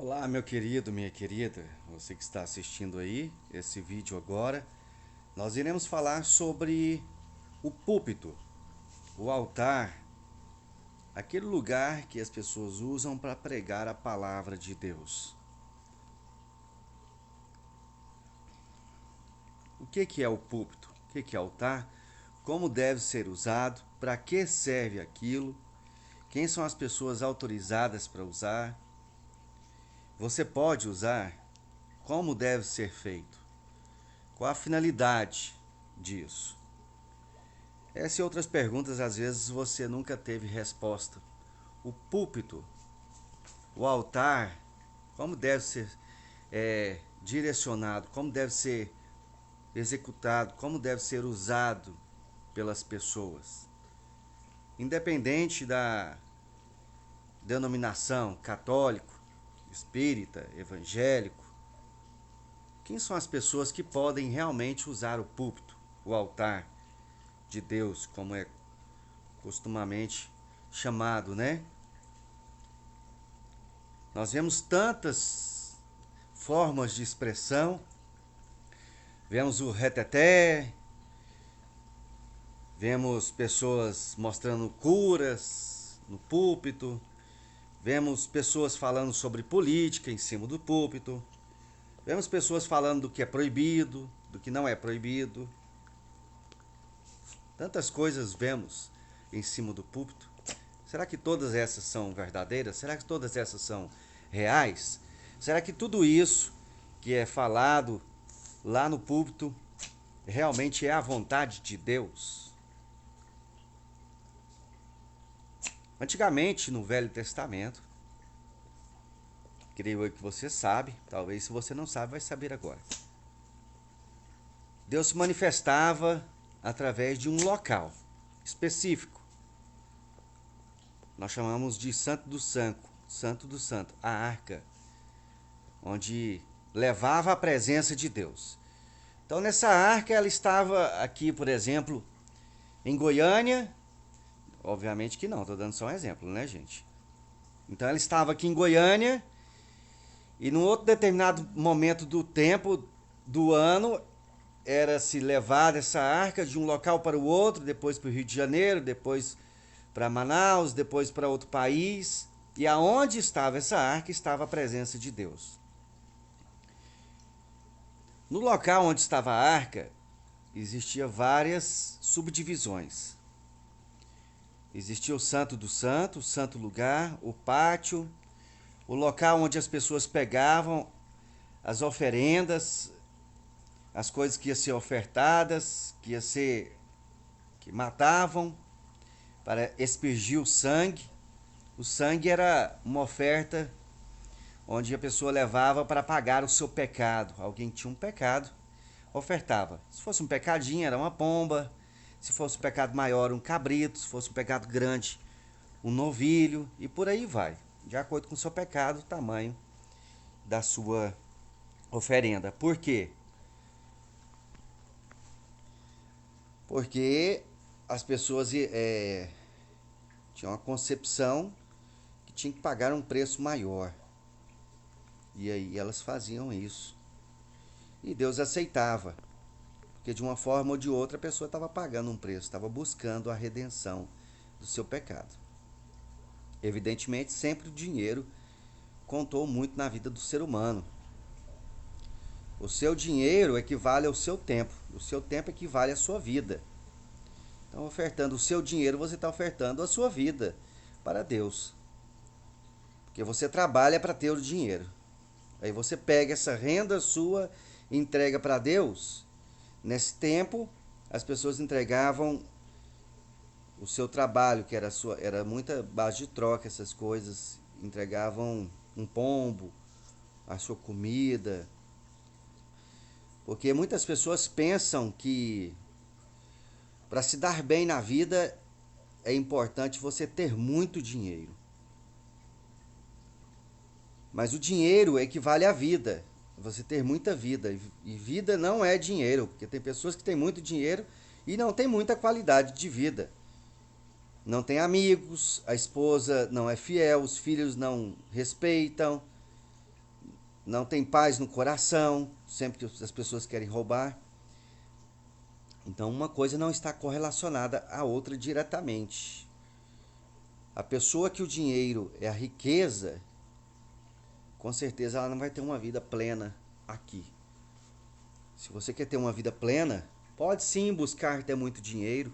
Olá, meu querido, minha querida, você que está assistindo aí esse vídeo agora, nós iremos falar sobre o púlpito, o altar, aquele lugar que as pessoas usam para pregar a palavra de Deus. O que é o púlpito? O que é altar? Como deve ser usado? Para que serve aquilo? Quem são as pessoas autorizadas para usar? Você pode usar? Como deve ser feito? Qual a finalidade disso? Essa e outras perguntas, às vezes, você nunca teve resposta. O púlpito, o altar, como deve ser direcionado, como deve ser executado, como deve ser usado pelas pessoas. Independente da denominação, católico, espírita, evangélico, quem são as pessoas que podem realmente usar o púlpito, o altar de Deus, como é costumamente chamado, né? Nós vemos tantas formas de expressão, vemos o reteté, vemos pessoas mostrando curas no púlpito, vemos pessoas falando sobre política em cima do púlpito, vemos pessoas falando do que é proibido, do que não é proibido. Tantas coisas vemos em cima do púlpito. Será que todas essas são verdadeiras? Será que todas essas são reais? Será que tudo isso que é falado lá no púlpito realmente é a vontade de Deus? Antigamente, no Velho Testamento, creio eu que você sabe, talvez se você não sabe, vai saber agora. Deus se manifestava através de um local específico. Nós chamamos de Santo do Santo, a arca, onde levava a presença de Deus. Então, nessa arca, ela estava aqui, por exemplo, em Goiânia. Obviamente que não, estou dando só um exemplo, né, gente? Então, ela estava aqui em Goiânia e num outro determinado momento do tempo do ano era se levar essa arca de um local para o outro, depois para o Rio de Janeiro, depois para Manaus, depois para outro país. E aonde estava essa arca estava a presença de Deus. No local onde estava a arca, existia várias subdivisões. Existia o Santo do Santo, o Santo Lugar, o pátio, o local onde as pessoas pegavam as oferendas, as coisas que iam ser ofertadas, que matavam para expergir o sangue. O sangue era uma oferta onde a pessoa levava para pagar o seu pecado. Alguém tinha um pecado, ofertava. Se fosse um pecadinho, era uma pomba. Se fosse um pecado maior, um cabrito. Se fosse um pecado grande, um novilho. E por aí vai. De acordo com o seu pecado, o tamanho da sua oferenda. Por quê? Porque as pessoas tinham uma concepção que tinha que pagar um preço maior. E aí elas faziam isso. E Deus aceitava. Porque de uma forma ou de outra a pessoa estava pagando um preço, estava buscando a redenção do seu pecado. Evidentemente, sempre o dinheiro contou muito na vida do ser humano. O seu dinheiro equivale ao seu tempo. O seu tempo equivale à sua vida. Então, ofertando o seu dinheiro, você está ofertando a sua vida para Deus. Porque você trabalha para ter o dinheiro. Aí você pega essa renda sua e entrega para Deus. Nesse tempo, as pessoas entregavam o seu trabalho, que era muita base de troca, essas coisas. Entregavam um pombo, a sua comida. Porque muitas pessoas pensam que para se dar bem na vida é importante você ter muito dinheiro. Mas o dinheiro equivale à vida. Você ter muita vida. E vida não é dinheiro, porque tem pessoas que têm muito dinheiro e não têm muita qualidade de vida. Não tem amigos, a esposa não é fiel, os filhos não respeitam. não tem paz no coração, sempre que as pessoas querem roubar. Então, uma coisa não está correlacionada à outra diretamente. A pessoa que o dinheiro é a riqueza, com certeza ela não vai ter uma vida plena aqui. Se você quer ter uma vida plena, pode sim buscar ter muito dinheiro,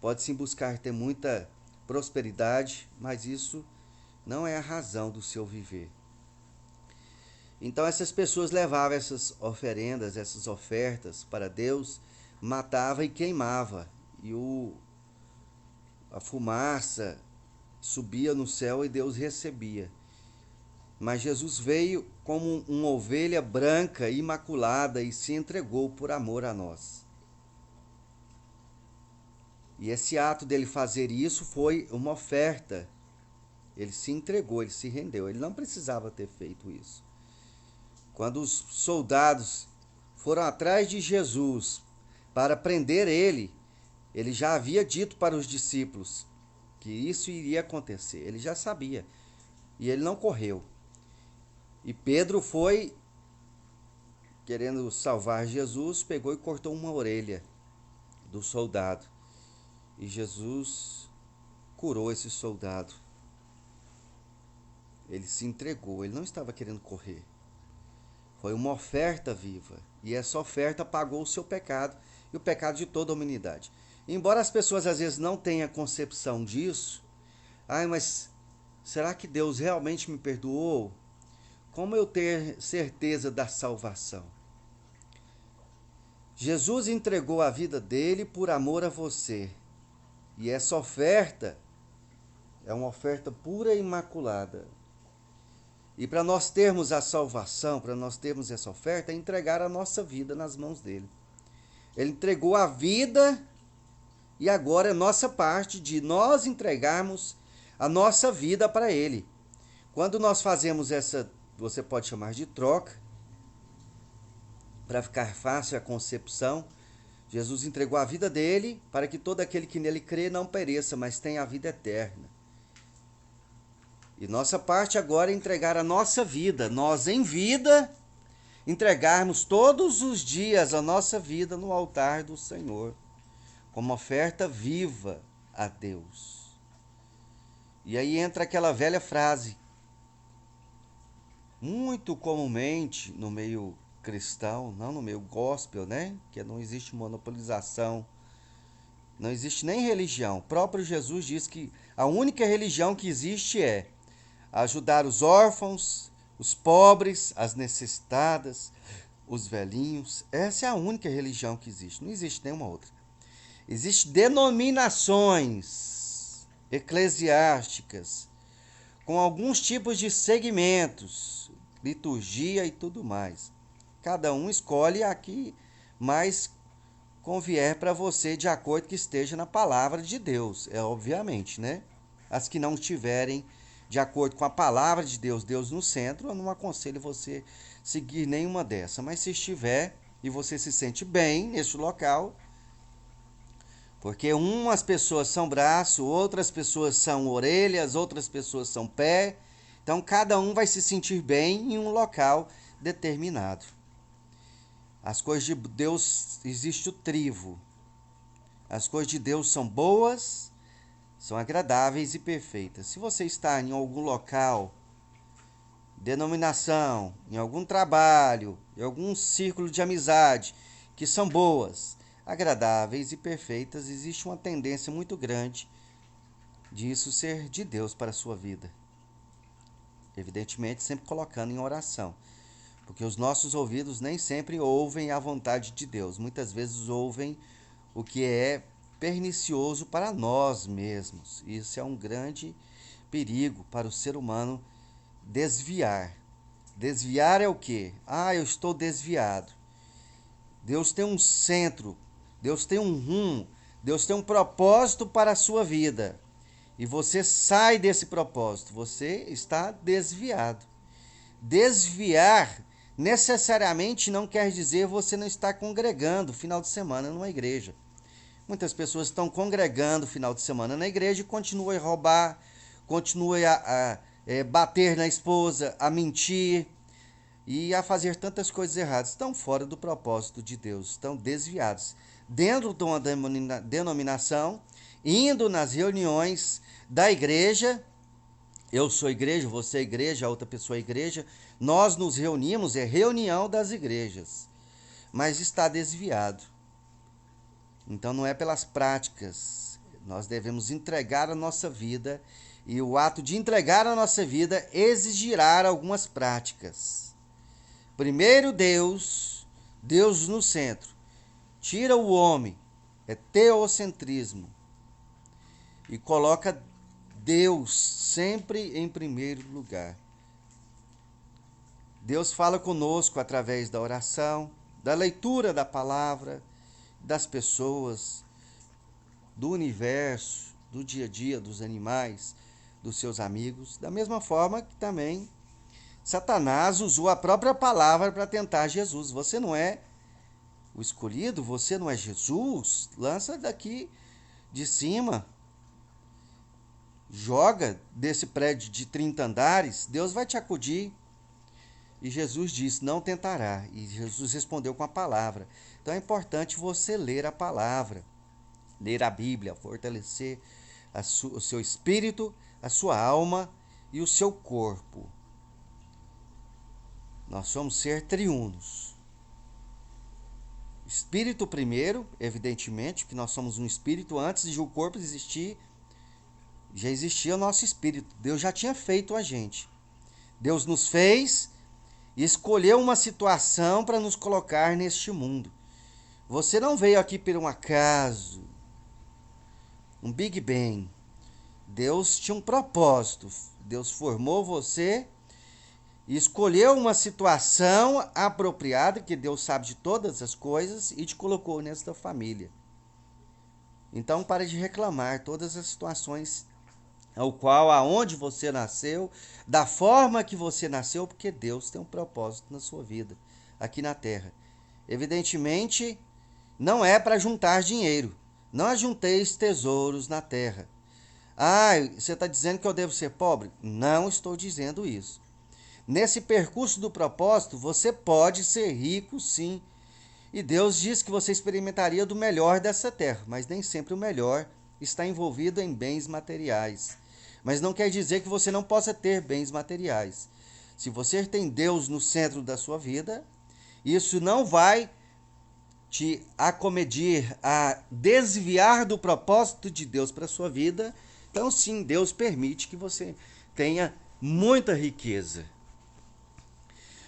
pode sim buscar ter muita prosperidade, mas isso não é a razão do seu viver. Então essas pessoas levavam essas oferendas, essas ofertas para Deus, matava e queimava, e a fumaça subia no céu e Deus recebia. Mas Jesus veio como uma ovelha branca, imaculada, e se entregou por amor a nós. E esse ato dele fazer isso foi uma oferta. Ele se entregou, ele se rendeu. Ele não precisava ter feito isso. Quando os soldados foram atrás de Jesus para prender ele, ele já havia dito para os discípulos que isso iria acontecer. Ele já sabia. E ele não correu. E Pedro foi, querendo salvar Jesus, pegou e cortou uma orelha do soldado. E Jesus curou esse soldado. Ele se entregou, ele não estava querendo correr. Foi uma oferta viva. E essa oferta pagou o seu pecado e o pecado de toda a humanidade. Embora as pessoas às vezes não tenham concepção disso, mas será que Deus realmente me perdoou? Como eu ter certeza da salvação? Jesus entregou a vida dele por amor a você. E essa oferta é uma oferta pura e imaculada. E para nós termos a salvação, para nós termos essa oferta, é entregar a nossa vida nas mãos dele. Ele entregou a vida e agora é nossa parte de nós entregarmos a nossa vida para ele. Quando nós fazemos essa, você pode chamar de troca, para ficar fácil a concepção, Jesus entregou a vida dele para que todo aquele que nele crê não pereça, mas tenha a vida eterna. E nossa parte agora é entregar a nossa vida. Nós em vida, entregarmos todos os dias a nossa vida no altar do Senhor, como oferta viva a Deus. E aí entra aquela velha frase, muito comumente no meio cristão, não no meio gospel, né? Que não existe monopolização, não existe nem religião. O próprio Jesus diz que a única religião que existe é ajudar os órfãos, os pobres, as necessitadas, os velhinhos. Essa é a única religião que existe. Não existe nenhuma outra. Existem denominações eclesiásticas com alguns tipos de segmentos, liturgia e tudo mais. Cada um escolhe a que mais convier para você de acordo que esteja na palavra de Deus. É obviamente, né? As que não estiverem de acordo com a palavra de Deus, Deus no centro, eu não aconselho você seguir nenhuma dessa. Mas se estiver e você se sente bem neste local, porque umas pessoas são braço, outras pessoas são orelhas, outras pessoas são pé. Então cada um vai se sentir bem em um local determinado. As coisas de Deus, existe o trivo. As coisas de Deus são boas, são agradáveis e perfeitas. Se você está em algum local, denominação, em algum trabalho, em algum círculo de amizade, que são boas, agradáveis e perfeitas, existe uma tendência muito grande disso ser de Deus para a sua vida. Evidentemente, sempre colocando em oração. Porque os nossos ouvidos nem sempre ouvem a vontade de Deus. Muitas vezes ouvem o que é pernicioso para nós mesmos. Isso é um grande perigo para o ser humano desviar. Desviar é o quê? Eu estou desviado. Deus tem um centro, Deus tem um rumo, Deus tem um propósito para a sua vida. E você sai desse propósito, você está desviado. Desviar necessariamente não quer dizer você não estar congregando final de semana numa igreja. Muitas pessoas estão congregando final de semana na igreja e continuam a roubar, continuam a bater na esposa, a mentir. e a fazer tantas coisas erradas, estão fora do propósito de Deus, estão desviados. Dentro de uma denominação, indo nas reuniões da igreja, eu sou igreja, você é igreja, a outra pessoa é igreja, nós nos reunimos, é reunião das igrejas, mas está desviado. Então não é pelas práticas, nós devemos entregar a nossa vida, e o ato de entregar a nossa vida exigirá algumas práticas. Primeiro Deus no centro. Tira o homem, é teocentrismo, e coloca Deus sempre em primeiro lugar. Deus fala conosco através da oração, da leitura da palavra, das pessoas, do universo, do dia a dia, dos animais, dos seus amigos. Da mesma forma que também Satanás usou a própria palavra para tentar Jesus. Você não é o escolhido, você não é Jesus, lança daqui de cima, joga desse prédio de 30 andares, Deus vai te acudir. E Jesus disse, não tentará. E Jesus respondeu com a palavra. Então é importante você ler a palavra, ler a Bíblia, fortalecer o seu espírito, a sua alma e o seu corpo. Nós somos ser triunos. Espírito primeiro, evidentemente, que nós somos um espírito. Antes de o corpo existir, já existia o nosso espírito. Deus já tinha feito a gente. Deus nos fez e escolheu uma situação para nos colocar neste mundo. Você não veio aqui por um acaso, um Big Bang. Deus tinha um propósito. Deus formou você e escolheu uma situação apropriada, que Deus sabe de todas as coisas, e te colocou nesta família. Então pare de reclamar todas as situações ao qual, aonde você nasceu, da forma que você nasceu, porque Deus tem um propósito na sua vida, aqui na terra. Evidentemente, não é para juntar dinheiro. Não ajunteis tesouros na terra. Ah, você está dizendo que eu devo ser pobre? Não estou dizendo isso. Nesse percurso do propósito, você pode ser rico, sim. E Deus diz que você experimentaria do melhor dessa terra, mas nem sempre o melhor está envolvido em bens materiais. Mas não quer dizer que você não possa ter bens materiais. Se você tem Deus no centro da sua vida, isso não vai te acomedir a desviar do propósito de Deus para a sua vida. Então, sim, Deus permite que você tenha muita riqueza.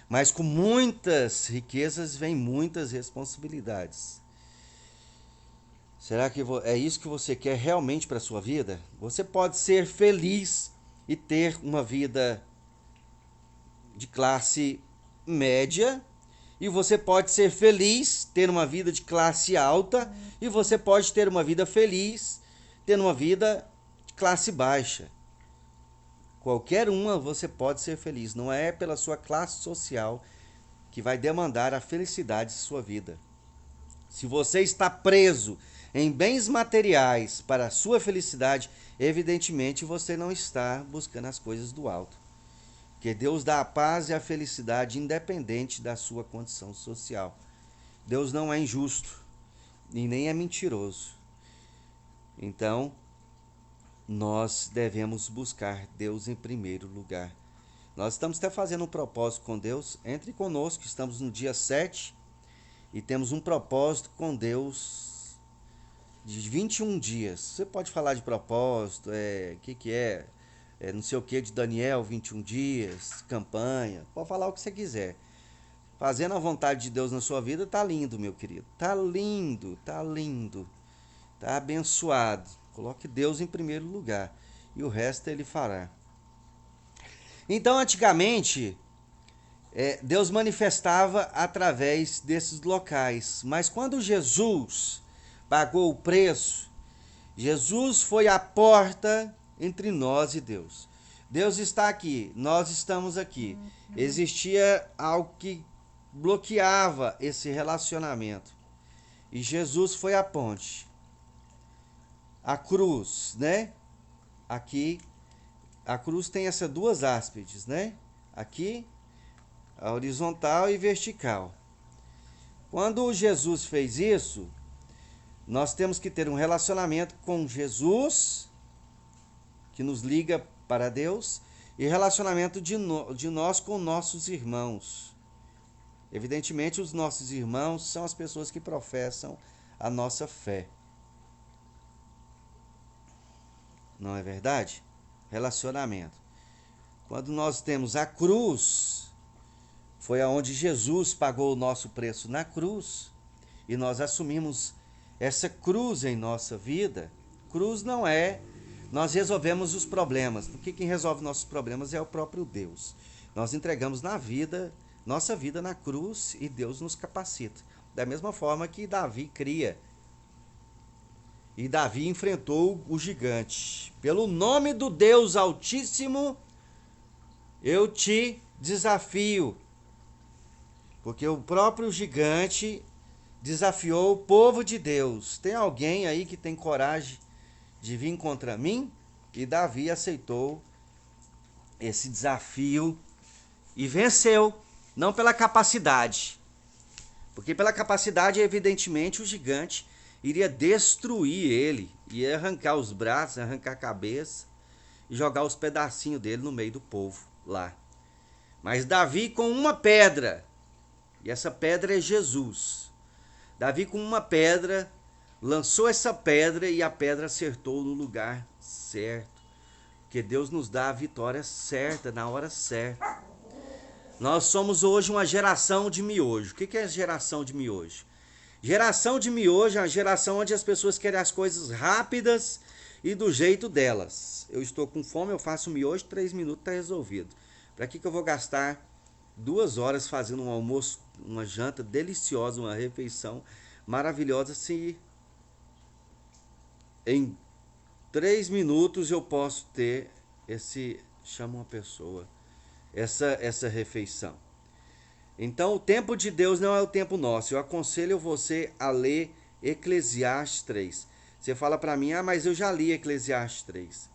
Mas com muitas riquezas vem muitas responsabilidades. Será que é isso que você quer realmente para a sua vida? Você pode ser feliz e ter uma vida de classe média, e você pode ser feliz, ter uma vida de classe alta, e você pode ter uma vida feliz, tendo uma vida de classe baixa. Qualquer uma você pode ser feliz. Não é pela sua classe social que vai demandar a felicidade de sua vida. Se você está preso em bens materiais para a sua felicidade, evidentemente você não está buscando as coisas do alto. Porque Deus dá a paz e a felicidade independente da sua condição social. Deus não é injusto e nem é mentiroso. Então, nós devemos buscar Deus em primeiro lugar. Nós estamos até fazendo um propósito com Deus. Entre conosco, estamos no dia 7 e temos um propósito com Deus de 21 dias. Você pode falar de propósito, não sei o que de Daniel, 21 dias, campanha, pode falar o que você quiser. Fazendo a vontade de Deus na sua vida, tá lindo, meu querido. Tá lindo, tá lindo. Tá abençoado. Coloque Deus em primeiro lugar e o resto ele fará. Então, antigamente, Deus manifestava através desses locais. Mas quando Jesus pagou o preço, Jesus foi a porta entre nós e Deus. Deus está aqui, nós estamos aqui. Existia algo que bloqueava esse relacionamento. E Jesus foi a ponte. A cruz, né? Aqui, a cruz tem essas duas áspides, né? Aqui a horizontal e vertical. Quando Jesus fez isso, nós temos que ter um relacionamento com Jesus, que nos liga para Deus, e relacionamento de nós com nossos irmãos. Evidentemente, os nossos irmãos são as pessoas que professam a nossa fé. Não é verdade? Relacionamento. Quando nós temos a cruz, foi aonde Jesus pagou o nosso preço na cruz, e nós assumimos essa cruz em nossa vida. Cruz não é nós resolvemos os problemas, porque quem resolve nossos problemas é o próprio Deus. Nós entregamos nossa vida na cruz e Deus nos capacita. Da mesma forma que Davi cria. E Davi enfrentou o gigante. Pelo nome do Deus Altíssimo, eu te desafio. Porque o próprio gigante desafiou o povo de Deus. Tem alguém aí que tem coragem de vir contra mim? E Davi aceitou esse desafio e venceu. Não pela capacidade. Porque pela capacidade, evidentemente, o gigante iria destruir ele. Ia arrancar os braços, arrancar a cabeça e jogar os pedacinhos dele no meio do povo lá. Mas Davi com uma pedra, e essa pedra é Jesus. Davi com uma pedra, lançou essa pedra e a pedra acertou no lugar certo. Porque Deus nos dá a vitória certa, na hora certa. Nós somos hoje uma geração de miojo. O que é geração de miojo? Geração de miojo é uma geração onde as pessoas querem as coisas rápidas e do jeito delas. Eu estou com fome, eu faço miojo, 3 minutos está resolvido. Para que eu vou gastar 2 horas fazendo um almoço, uma janta deliciosa, uma refeição maravilhosa, se em 3 minutos eu posso ter chama uma pessoa, essa refeição. Então o tempo de Deus não é o tempo nosso. Eu aconselho você a ler Eclesiastes 3. Você fala para mim, mas eu já li Eclesiastes 3.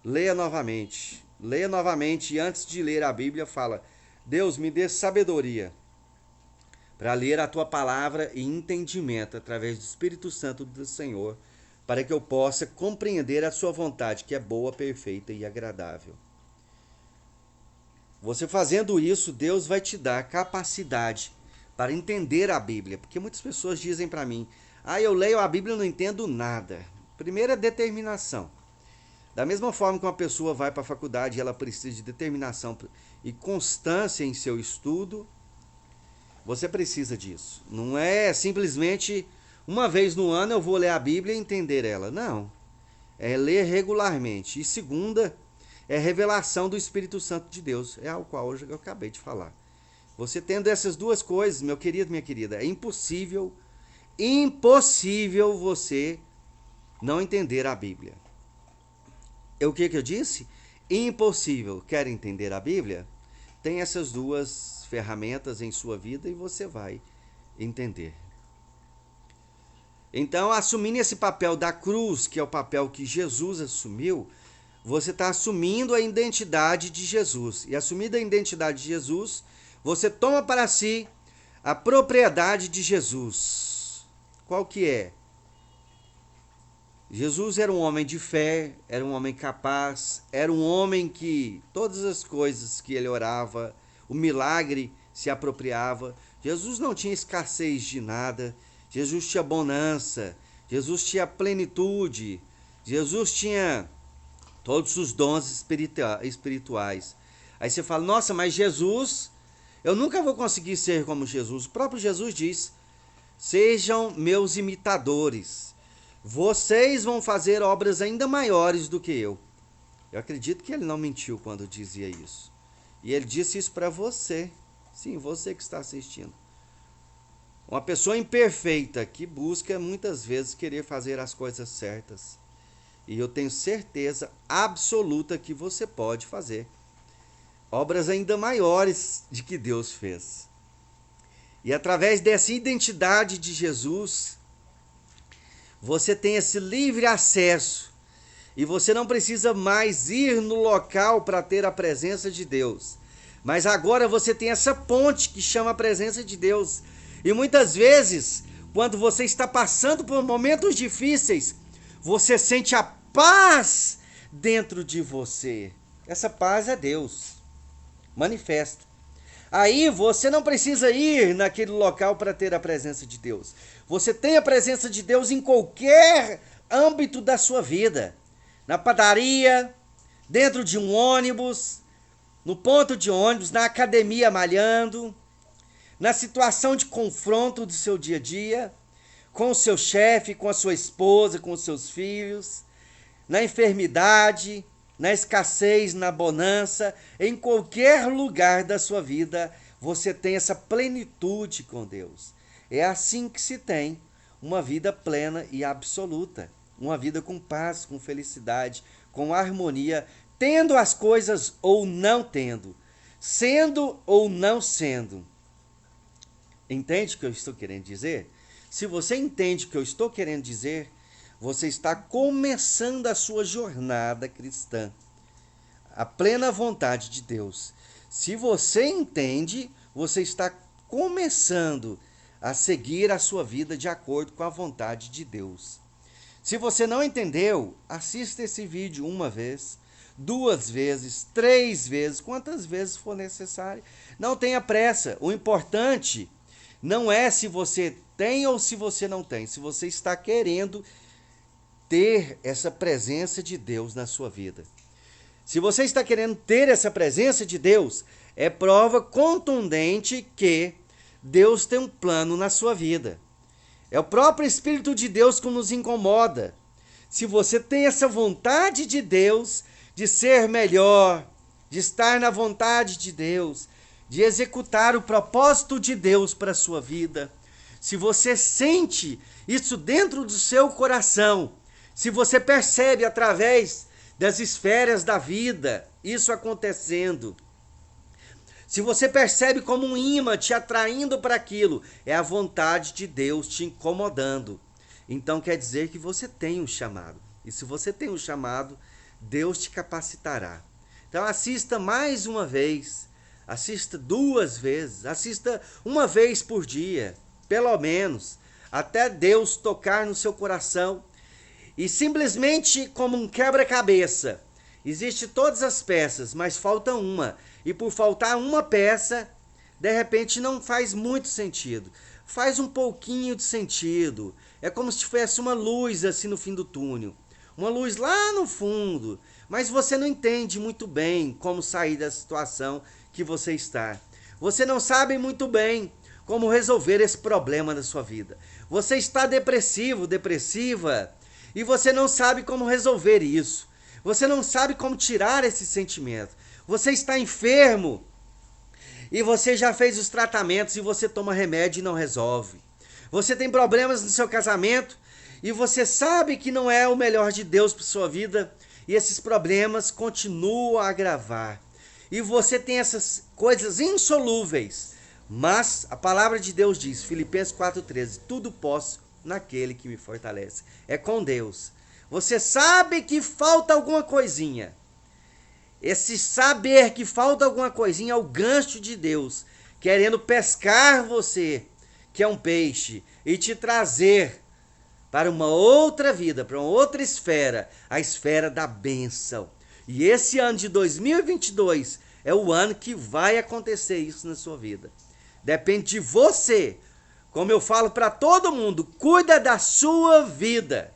Leia novamente. Leia novamente e antes de ler a Bíblia fala, Deus me dê sabedoria para ler a tua palavra e entendimento através do Espírito Santo do Senhor, para que eu possa compreender a sua vontade, que é boa, perfeita e agradável. Você fazendo isso, Deus vai te dar capacidade para entender a Bíblia. Porque muitas pessoas dizem para mim, eu leio a Bíblia e não entendo nada. Primeiro é determinação. Da mesma forma que uma pessoa vai para a faculdade e ela precisa de determinação e constância em seu estudo, você precisa disso. Não é simplesmente uma vez no ano eu vou ler a Bíblia e entender ela. Não. É ler regularmente. E segunda, é revelação do Espírito Santo de Deus. É ao qual eu acabei de falar. Você tendo essas duas coisas, meu querido, minha querida, é impossível você não entender a Bíblia. O que eu disse? Impossível. Quer entender a Bíblia? Tem essas duas ferramentas em sua vida e você vai entender. Então, assumindo esse papel da cruz, que é o papel que Jesus assumiu, você está assumindo a identidade de Jesus. E assumindo a identidade de Jesus, você toma para si a propriedade de Jesus. Qual que é? Jesus era um homem de fé, era um homem capaz, era um homem que todas as coisas que ele orava, o milagre se apropriava. Jesus não tinha escassez de nada, Jesus tinha bonança, Jesus tinha plenitude, Jesus tinha todos os dons espirituais. Aí você fala, nossa, mas Jesus, eu nunca vou conseguir ser como Jesus. O próprio Jesus diz, sejam meus imitadores. Vocês vão fazer obras ainda maiores do que eu. Eu acredito que ele não mentiu quando dizia isso. E ele disse isso para você. Sim, você que está assistindo. Uma pessoa imperfeita que busca muitas vezes querer fazer as coisas certas. E eu tenho certeza absoluta que você pode fazer obras ainda maiores de que Deus fez. E através dessa identidade de Jesus, você tem esse livre acesso. E você não precisa mais ir no local para ter a presença de Deus. Mas agora você tem essa ponte que chama a presença de Deus. E muitas vezes, quando você está passando por momentos difíceis, você sente a paz dentro de você. Essa paz é Deus. Manifesta. Aí você não precisa ir naquele local para ter a presença de Deus. Você tem a presença de Deus em qualquer âmbito da sua vida. Na padaria, dentro de um ônibus, no ponto de ônibus, na academia malhando, na situação de confronto do seu dia a dia, com o seu chefe, com a sua esposa, com os seus filhos, na enfermidade, na escassez, na bonança, em qualquer lugar da sua vida, você tem essa plenitude com Deus. É assim que se tem uma vida plena e absoluta, uma vida com paz, com felicidade, com harmonia, tendo as coisas ou não tendo, sendo ou não sendo. Entende o que eu estou querendo dizer? Se você entende o que eu estou querendo dizer, você está começando a sua jornada cristã. A plena vontade de Deus. Se você entende, você está começando a seguir a sua vida de acordo com a vontade de Deus. Se você não entendeu, assista esse vídeo uma vez, 2 vezes, 3 vezes, quantas vezes for necessário. Não tenha pressa. O importante não é se você tem ou se você não tem. Se você está querendo ter essa presença de Deus na sua vida. Se você está querendo ter essa presença de Deus, é prova contundente que Deus tem um plano na sua vida. É o próprio Espírito de Deus que nos incomoda. Se você tem essa vontade de Deus, de ser melhor, de estar na vontade de Deus, de executar o propósito de Deus para a sua vida, se você sente isso dentro do seu coração, se você percebe através das esferas da vida isso acontecendo, se você percebe como um imã te atraindo para aquilo, é a vontade de Deus te incomodando. Então quer dizer que você tem um chamado. E se você tem um chamado, Deus te capacitará. Então assista mais uma vez, assista 2 vezes, assista uma vez por dia, pelo menos, até Deus tocar no seu coração. E simplesmente como um quebra-cabeça, existem todas as peças, mas falta uma. E por faltar uma peça, de repente não faz muito sentido. Faz um pouquinho de sentido. É como se tivesse uma luz assim no fim do túnel. Uma luz lá no fundo. Mas você não entende muito bem como sair da situação que você está. Você não sabe muito bem como resolver esse problema da sua vida. Você está depressivo, depressiva, e você não sabe como resolver isso. Você não sabe como tirar esse sentimento. Você está enfermo e você já fez os tratamentos e você toma remédio e não resolve. Você tem problemas no seu casamento e você sabe que não é o melhor de Deus para sua vida e esses problemas continuam a agravar. E você tem essas coisas insolúveis. Mas a palavra de Deus diz, Filipenses 4,13, tudo posso naquele que me fortalece. É com Deus. Você sabe que falta alguma coisinha. Esse saber que falta alguma coisinha é o gancho de Deus, querendo pescar você, que é um peixe, e te trazer para uma outra vida, para uma outra esfera, a esfera da bênção. E esse ano de 2022 é o ano que vai acontecer isso na sua vida. Depende de você. Como eu falo para todo mundo, cuida da sua vida.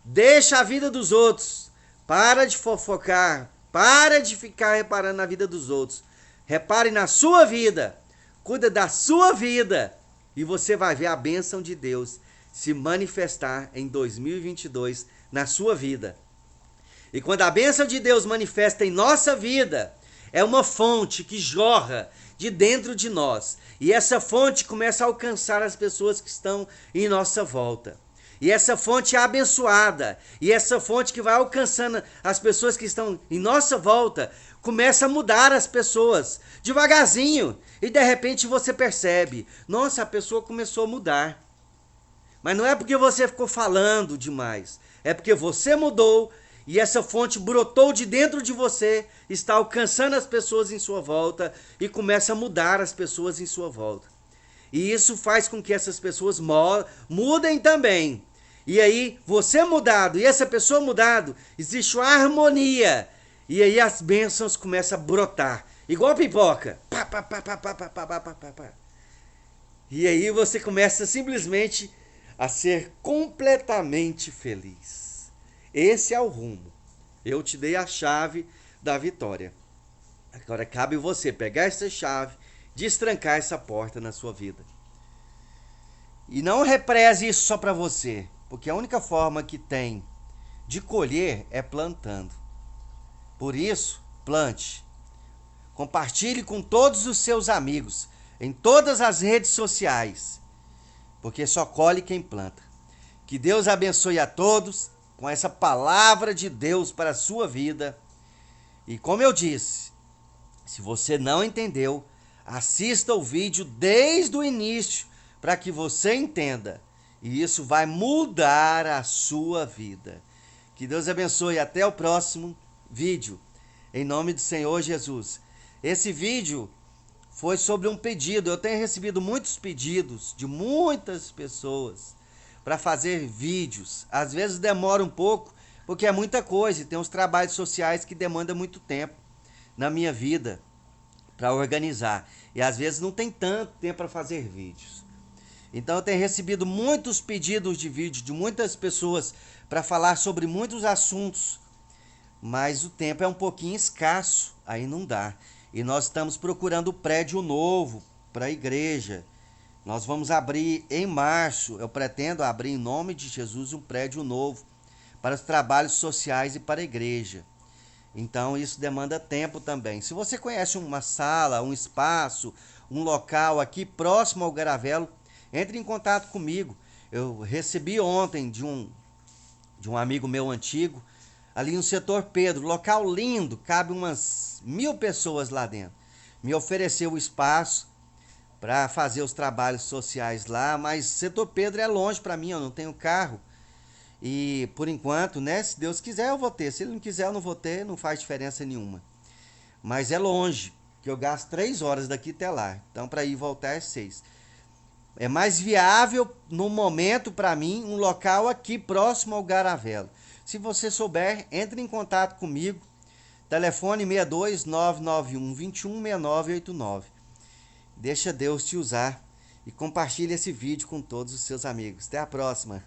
Deixa a vida dos outros. Para de fofocar. Para de ficar reparando na vida dos outros. Repare na sua vida. Cuida da sua vida. E você vai ver a bênção de Deus se manifestar em 2022 na sua vida. E quando a bênção de Deus manifesta em nossa vida, é uma fonte que jorra de dentro de nós. E essa fonte começa a alcançar as pessoas que estão em nossa volta. E essa fonte é abençoada. E essa fonte que vai alcançando as pessoas que estão em nossa volta, começa a mudar as pessoas devagarzinho. E de repente você percebe, nossa, a pessoa começou a mudar. Mas não é porque você ficou falando demais. É porque você mudou e essa fonte brotou de dentro de você, está alcançando as pessoas em sua volta e começa a mudar as pessoas em sua volta. E isso faz com que essas pessoas mudem também. E aí, você mudado e essa pessoa mudado, existe uma harmonia. E aí as bênçãos começam a brotar. Igual pipoca. Pá, pá, pá, pá, pá, pá, pá, pá, pá, pá. E aí você começa simplesmente a ser completamente feliz. Esse é o rumo. Eu te dei a chave da vitória. Agora cabe você pegar essa chave, destrancar essa porta na sua vida. E não represe isso só para você, porque a única forma que tem de colher é plantando. Por isso, plante. Compartilhe com todos os seus amigos, em todas as redes sociais, porque só colhe quem planta. Que Deus abençoe a todos com essa palavra de Deus para a sua vida. E como eu disse, se você não entendeu, assista o vídeo desde o início para que você entenda. E isso vai mudar a sua vida. Que Deus abençoe. Até o próximo vídeo. Em nome do Senhor Jesus. Esse vídeo foi sobre um pedido. Eu tenho recebido muitos pedidos de muitas pessoas para fazer vídeos. Às vezes demora um pouco, porque é muita coisa. E tem uns trabalhos sociais que demandam muito tempo na minha vida para organizar. E às vezes não tem tanto tempo para fazer vídeos. Então eu tenho recebido muitos pedidos de vídeo de muitas pessoas para falar sobre muitos assuntos. Mas o tempo é um pouquinho escasso, aí não dá. E nós estamos procurando prédio novo para a igreja. Nós vamos abrir em março, eu pretendo abrir em nome de Jesus um prédio novo para os trabalhos sociais e para a igreja. Então isso demanda tempo também. Se você conhece uma sala, um espaço, um local aqui próximo ao Garavelo, entre em contato comigo. Eu recebi ontem de um amigo meu antigo, ali no setor Pedro, local lindo, cabe umas 1000 pessoas lá dentro. Me ofereceu o espaço para fazer os trabalhos sociais lá, mas setor Pedro é longe para mim, eu não tenho carro. E por enquanto, né, se Deus quiser eu vou ter, se ele não quiser eu não vou ter, não faz diferença nenhuma. Mas é longe, que eu gasto 3 horas daqui até lá, então para ir e voltar é 6. É mais viável no momento para mim um local aqui próximo ao Garavelo. Se você souber, entre em contato comigo. Telefone 62 991 21 6989. Deixa Deus te usar e compartilhe esse vídeo com todos os seus amigos. Até a próxima.